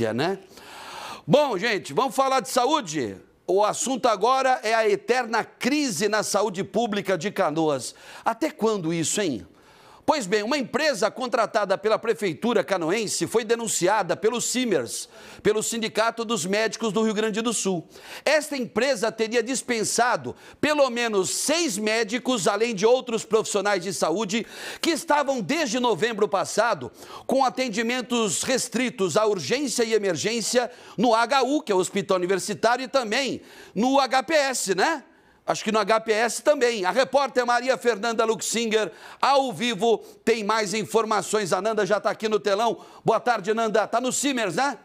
notícia, né? Bom, gente, vamos falar de saúde? O assunto agora é a eterna crise na saúde pública de Canoas. Até quando isso, hein? Pois bem, uma empresa contratada pela Prefeitura canoense foi denunciada pelo Simers, pelo Sindicato dos Médicos do Rio Grande do Sul. Esta empresa teria dispensado pelo menos 6 médicos, além de outros profissionais de saúde, que estavam desde novembro passado com atendimentos restritos à urgência e emergência no HU, que é o Hospital Universitário, e também no HPS, né? Acho que no HPS também. A repórter Maria Fernanda Luxinger, ao vivo, tem mais informações. A Nanda já está aqui no telão. Boa tarde, Nanda. Está no Simers, né?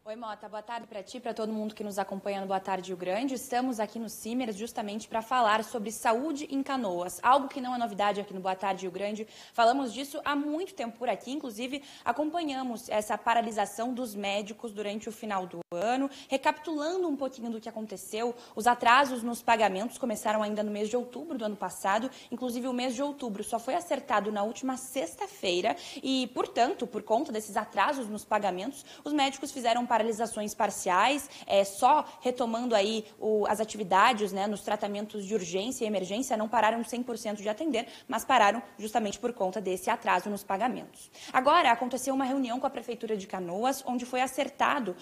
Oi, Mota. Boa tarde para ti, para todo mundo que nos acompanha no Boa Tarde Rio Grande. Estamos aqui no Simers justamente para falar sobre saúde em Canoas, algo que não é novidade aqui no Boa Tarde Rio Grande. Falamos disso há muito tempo por aqui, inclusive acompanhamos essa paralisação dos médicos durante o final do ano. Recapitulando um pouquinho do que aconteceu, os atrasos nos pagamentos começaram ainda no mês de outubro do ano passado, inclusive o mês de outubro só foi acertado na última sexta-feira e, portanto, por conta desses atrasos nos pagamentos, os médicos fizeram paralisações parciais, só retomando aí as atividades, né, nos tratamentos de urgência e emergência, não pararam 100% de atender, mas pararam justamente por conta desse atraso nos pagamentos. Agora, aconteceu uma reunião com a Prefeitura de Canoas, onde foi acertado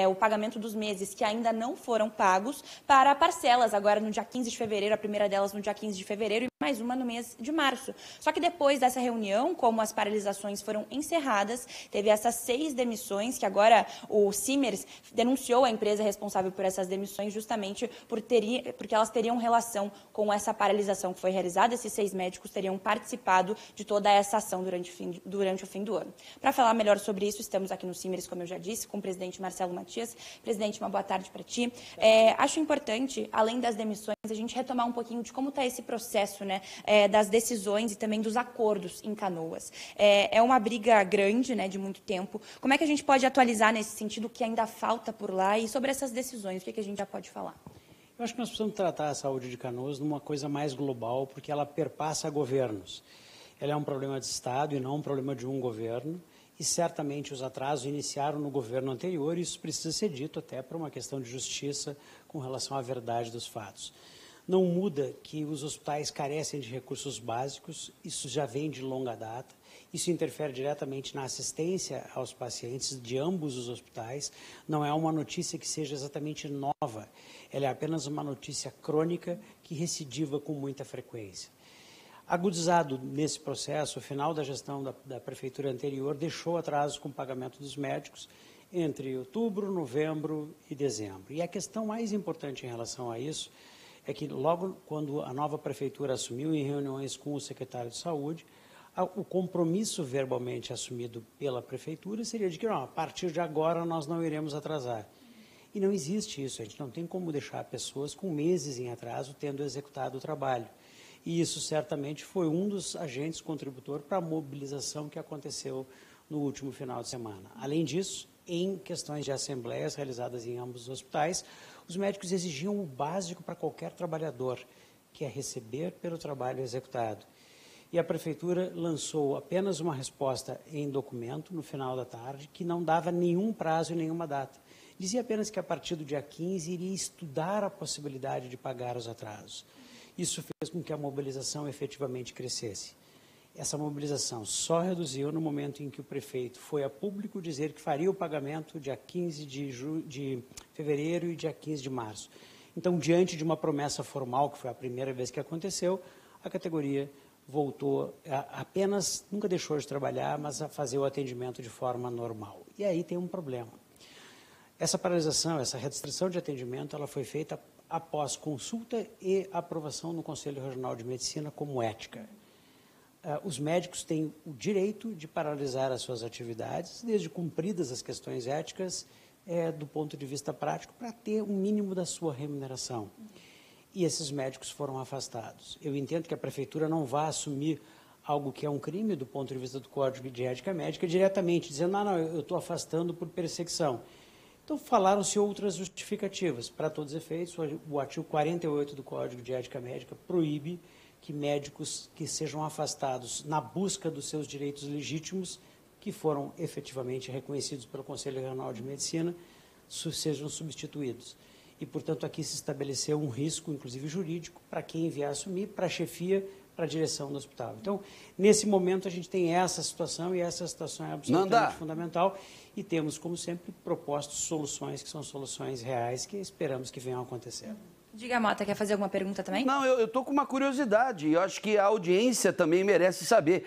o pagamento dos meses que ainda não foram pagos para parcelas, agora no dia 15 de fevereiro, a primeira delas no dia 15 de fevereiro, e mais uma no mês de março. Só que depois dessa reunião, como as paralisações foram encerradas, teve essas 6 demissões, que agora o Simers denunciou a empresa responsável por essas demissões justamente porque elas teriam relação com essa paralisação que foi realizada. Esses 6 médicos teriam participado de toda essa ação durante o fim do ano. Para falar melhor sobre isso, estamos aqui no Simers, como eu já disse, com o presidente Marcelo Matias. Presidente, uma boa tarde para ti. Acho importante, além das demissões, a gente retomar um pouquinho de como está esse processo, né, das decisões e também dos acordos em Canoas. É uma briga grande, né, de muito tempo. Como é que a gente pode atualizar nesse sentido o que ainda falta por lá e sobre essas decisões, o que a gente já pode falar? Eu acho que nós precisamos tratar a saúde de Canoas numa coisa mais global, porque ela perpassa governos. Ela é um problema de Estado e não um problema de um governo. E certamente os atrasos iniciaram no governo anterior, e isso precisa ser dito até por uma questão de justiça com relação à verdade dos fatos. Não muda que os hospitais carecem de recursos básicos, isso já vem de longa data, isso interfere diretamente na assistência aos pacientes de ambos os hospitais, não é uma notícia que seja exatamente nova, ela é apenas uma notícia crônica que recidiva com muita frequência. Agudizado nesse processo, o final da gestão da prefeitura anterior deixou atrasos com o pagamento dos médicos entre outubro, novembro e dezembro. E a questão mais importante em relação a isso é que logo quando a nova prefeitura assumiu, em reuniões com o secretário de Saúde, o compromisso verbalmente assumido pela prefeitura seria de que, não, a partir de agora nós não iremos atrasar. E não existe isso, a gente não tem como deixar pessoas com meses em atraso tendo executado o trabalho. E isso certamente foi um dos agentes contributor para a mobilização que aconteceu no último final de semana. Além disso, em questões de assembleias realizadas em ambos os hospitais, os médicos exigiam o básico para qualquer trabalhador, que é receber pelo trabalho executado. E a Prefeitura lançou apenas uma resposta em documento, no final da tarde, que não dava nenhum prazo e nenhuma data. Dizia apenas que a partir do dia 15 iria estudar a possibilidade de pagar os atrasos. Isso fez com que a mobilização efetivamente crescesse. Essa mobilização só reduziu no momento em que o prefeito foi a público dizer que faria o pagamento dia 15 de fevereiro e dia 15 de março. Então, diante de uma promessa formal, que foi a primeira vez que aconteceu, a categoria voltou apenas, nunca deixou de trabalhar, mas a fazer o atendimento de forma normal. E aí tem um problema. Essa paralisação, essa restrição de atendimento, ela foi feita após consulta e aprovação no Conselho Regional de Medicina como ética. Os médicos têm o direito de paralisar as suas atividades, desde cumpridas as questões éticas, do ponto de vista prático, para ter um mínimo da sua remuneração. E esses médicos foram afastados. Eu entendo que a Prefeitura não vai assumir algo que é um crime do ponto de vista do Código de Ética Médica diretamente, dizendo, não, eu estou afastando por perseguição. Então, falaram-se outras justificativas. Para todos os efeitos, o artigo 48 do Código de Ética Médica proíbe que médicos que sejam afastados na busca dos seus direitos legítimos, que foram efetivamente reconhecidos pelo Conselho Regional de Medicina, sejam substituídos. E, portanto, aqui se estabeleceu um risco, inclusive jurídico, para quem vier assumir, para a chefia, para a direção do hospital. Então, nesse momento, a gente tem essa situação, e essa situação é absolutamente fundamental, e temos, como sempre, proposto soluções que são soluções reais, que esperamos que venham a acontecer. Diga, Mota, quer fazer alguma pergunta também? Não, eu estou com uma curiosidade, e eu acho que a audiência também merece saber.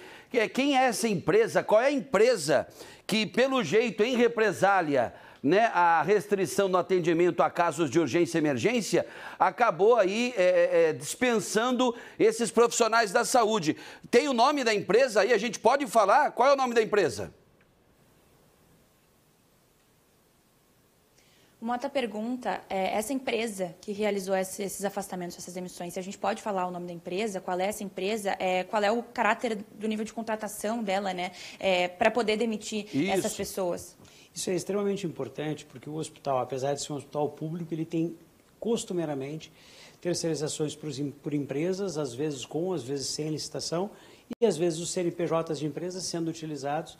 Quem é essa empresa? Qual é a empresa que, pelo jeito, em represália, né, a restrição no atendimento a casos de urgência e emergência, acabou aí dispensando esses profissionais da saúde? Tem o nome da empresa aí? A gente pode falar? Qual é o nome da empresa? Uma outra pergunta, essa empresa que realizou esses afastamentos, essas demissões, se a gente pode falar o nome da empresa, qual é essa empresa, qual é o caráter do nível de contratação dela, né, para poder demitir essas pessoas? Isso é extremamente importante, porque o hospital, apesar de ser um hospital público, ele tem costumeiramente terceirizações por empresas, às vezes com, às vezes sem licitação, e às vezes os CNPJs de empresas sendo utilizados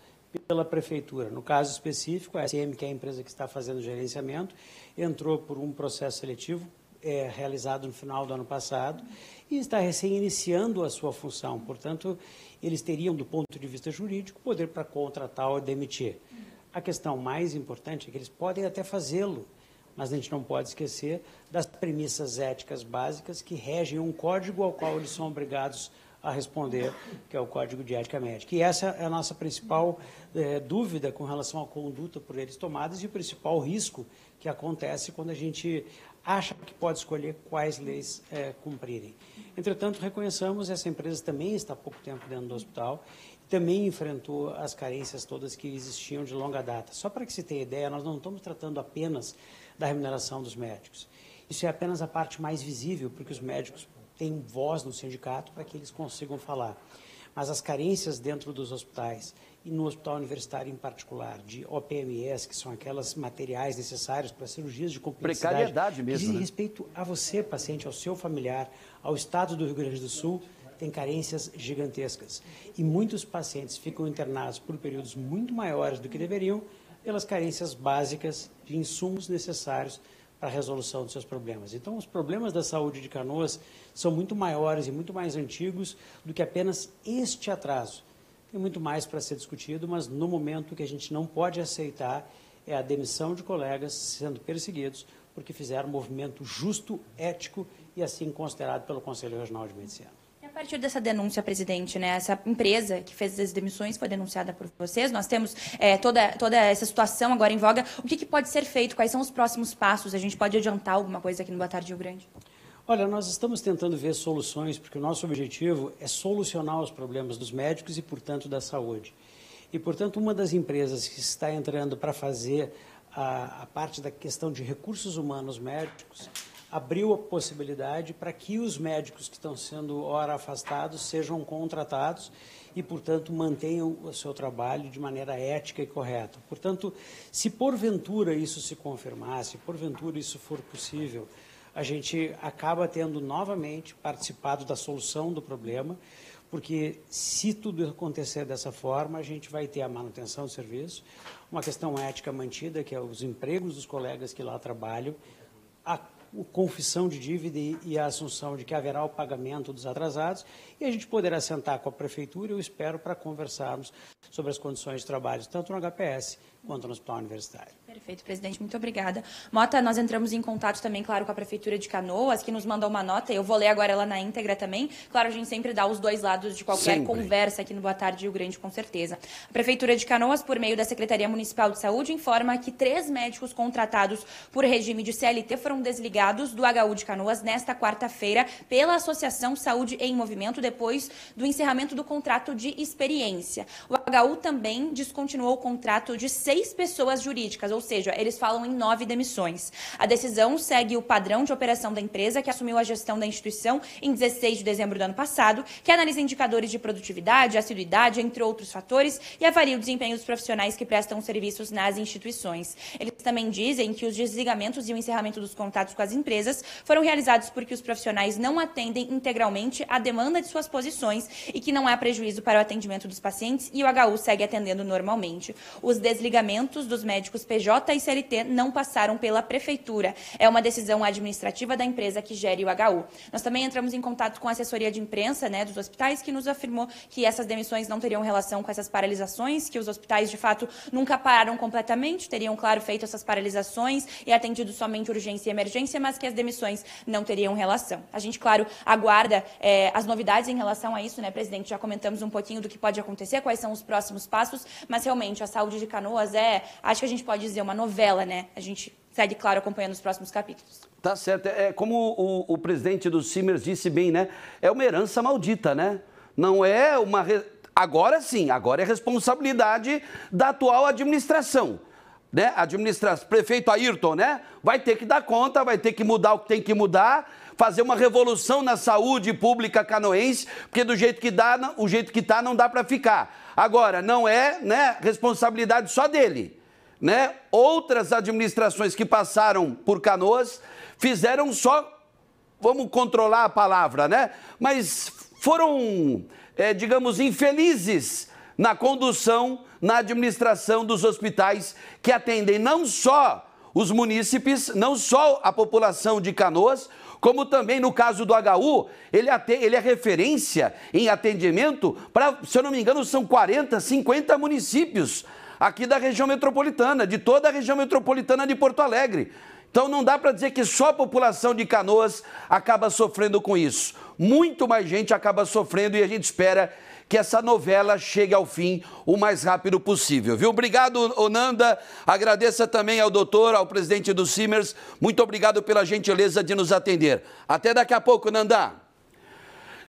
pela prefeitura. No caso específico, a SM, que é a empresa que está fazendo o gerenciamento, entrou por um processo seletivo realizado no final do ano passado e está recém-iniciando a sua função. Portanto, eles teriam, do ponto de vista jurídico, poder para contratar ou demitir. A questão mais importante é que eles podem até fazê-lo, mas a gente não pode esquecer das premissas éticas básicas que regem um código ao qual eles são obrigados a responder, que é o Código de Ética Médica. E essa é a nossa principal dúvida com relação à conduta por eles tomadas e o principal risco que acontece quando a gente acha que pode escolher quais leis cumprirem. Entretanto, reconheçamos, essa empresa também está há pouco tempo dentro do hospital, também enfrentou as carências todas que existiam de longa data. Só para que se tenha ideia, nós não estamos tratando apenas da remuneração dos médicos. Isso é apenas a parte mais visível, porque os médicos têm voz no sindicato para que eles consigam falar. Mas as carências dentro dos hospitais, e no hospital universitário em particular, de OPMS, que são aquelas materiais necessários para cirurgias de complexidade, precariedade mesmo, que dizem né? respeito a você, paciente, ao seu familiar, ao estado do Rio Grande do Sul, tem carências gigantescas. E muitos pacientes ficam internados por períodos muito maiores do que deveriam, pelas carências básicas de insumos necessários para a resolução dos seus problemas. Então, os problemas da saúde de Canoas são muito maiores e muito mais antigos do que apenas este atraso. Tem muito mais para ser discutido, mas no momento o que a gente não pode aceitar é a demissão de colegas sendo perseguidos porque fizeram um movimento justo, ético e assim considerado pelo Conselho Regional de Medicina. A partir dessa denúncia, presidente, né, essa empresa que fez as demissões foi denunciada por vocês, nós temos toda essa situação agora em voga. O que pode ser feito? Quais são os próximos passos? A gente pode adiantar alguma coisa aqui no Boa Tarde Rio Grande? Olha, nós estamos tentando ver soluções, porque o nosso objetivo é solucionar os problemas dos médicos e, portanto, da saúde. E, portanto, uma das empresas que está entrando para fazer a parte da questão de recursos humanos médicos abriu a possibilidade para que os médicos que estão sendo ora afastados sejam contratados e, portanto, mantenham o seu trabalho de maneira ética e correta. Portanto, se porventura isso se confirmar, se porventura isso for possível, a gente acaba tendo novamente participado da solução do problema, porque se tudo acontecer dessa forma, a gente vai ter a manutenção do serviço, uma questão ética mantida, que é os empregos dos colegas que lá trabalham, a confissão de dívida e a assunção de que haverá o pagamento dos atrasados, e a gente poderá sentar com a Prefeitura, eu espero, para conversarmos sobre as condições de trabalho, tanto no HPS quanto no Hospital Universitário. Perfeito, presidente, muito obrigada. Mota, nós entramos em contato também, claro, com a Prefeitura de Canoas, que nos mandou uma nota, eu vou ler agora ela na íntegra também. Claro, a gente sempre dá os dois lados de qualquer conversa aqui no Boa Tarde Rio Grande, com certeza. A Prefeitura de Canoas, por meio da Secretaria Municipal de Saúde, informa que 3 médicos contratados por regime de CLT foram desligados do HU de Canoas nesta quarta-feira pela Associação Saúde em Movimento, depois do encerramento do contrato de experiência. HU também descontinuou o contrato de 6 pessoas jurídicas, ou seja, eles falam em 9 demissões. A decisão segue o padrão de operação da empresa, que assumiu a gestão da instituição em 16 de dezembro do ano passado, que analisa indicadores de produtividade, assiduidade, entre outros fatores, e avalia o desempenho dos profissionais que prestam serviços nas instituições. Eles também dizem que os desligamentos e o encerramento dos contatos com as empresas foram realizados porque os profissionais não atendem integralmente à demanda de suas posições e que não há prejuízo para o atendimento dos pacientes, e o HU segue atendendo normalmente. Os desligamentos dos médicos PJ e CLT não passaram pela prefeitura. É uma decisão administrativa da empresa que gere o HU. Nós também entramos em contato com a assessoria de imprensa, dos hospitais, que nos afirmou que essas demissões não teriam relação com essas paralisações, que os hospitais, de fato, nunca pararam completamente, teriam, claro, feito essas paralisações e atendido somente urgência e emergência, mas que as demissões não teriam relação. A gente, claro, aguarda as novidades em relação a isso, presidente? Já comentamos um pouquinho do que pode acontecer, quais são os próximos passos, mas realmente a saúde de Canoas acho que a gente pode dizer, uma novela, A gente segue, claro, acompanhando os próximos capítulos. Tá certo. É como o presidente do Simers disse bem, É uma herança maldita, Não é uma... Agora sim, agora é responsabilidade da atual administração. Prefeito Ayrton, vai ter que dar conta, vai ter que mudar o que tem que mudar, fazer uma revolução na saúde pública canoense, porque do jeito que dá, o jeito que está, não dá para ficar. Agora, não é, responsabilidade só dele, Outras administrações que passaram por Canoas fizeram só, vamos controlar a palavra, mas foram, digamos, infelizes na condução, na administração dos hospitais que atendem não só os munícipes, não só a população de Canoas, como também no caso do HU, ele é referência em atendimento para, se eu não me engano, são 40, 50 municípios aqui da região metropolitana, de toda a região metropolitana de Porto Alegre. Então não dá para dizer que só a população de Canoas acaba sofrendo com isso. Muito mais gente acaba sofrendo e a gente espera que essa novela chegue ao fim o mais rápido possível, viu? Obrigado, Nanda. Agradeça também ao doutor, ao presidente do Simers. Muito obrigado pela gentileza de nos atender. Até daqui a pouco, Nanda.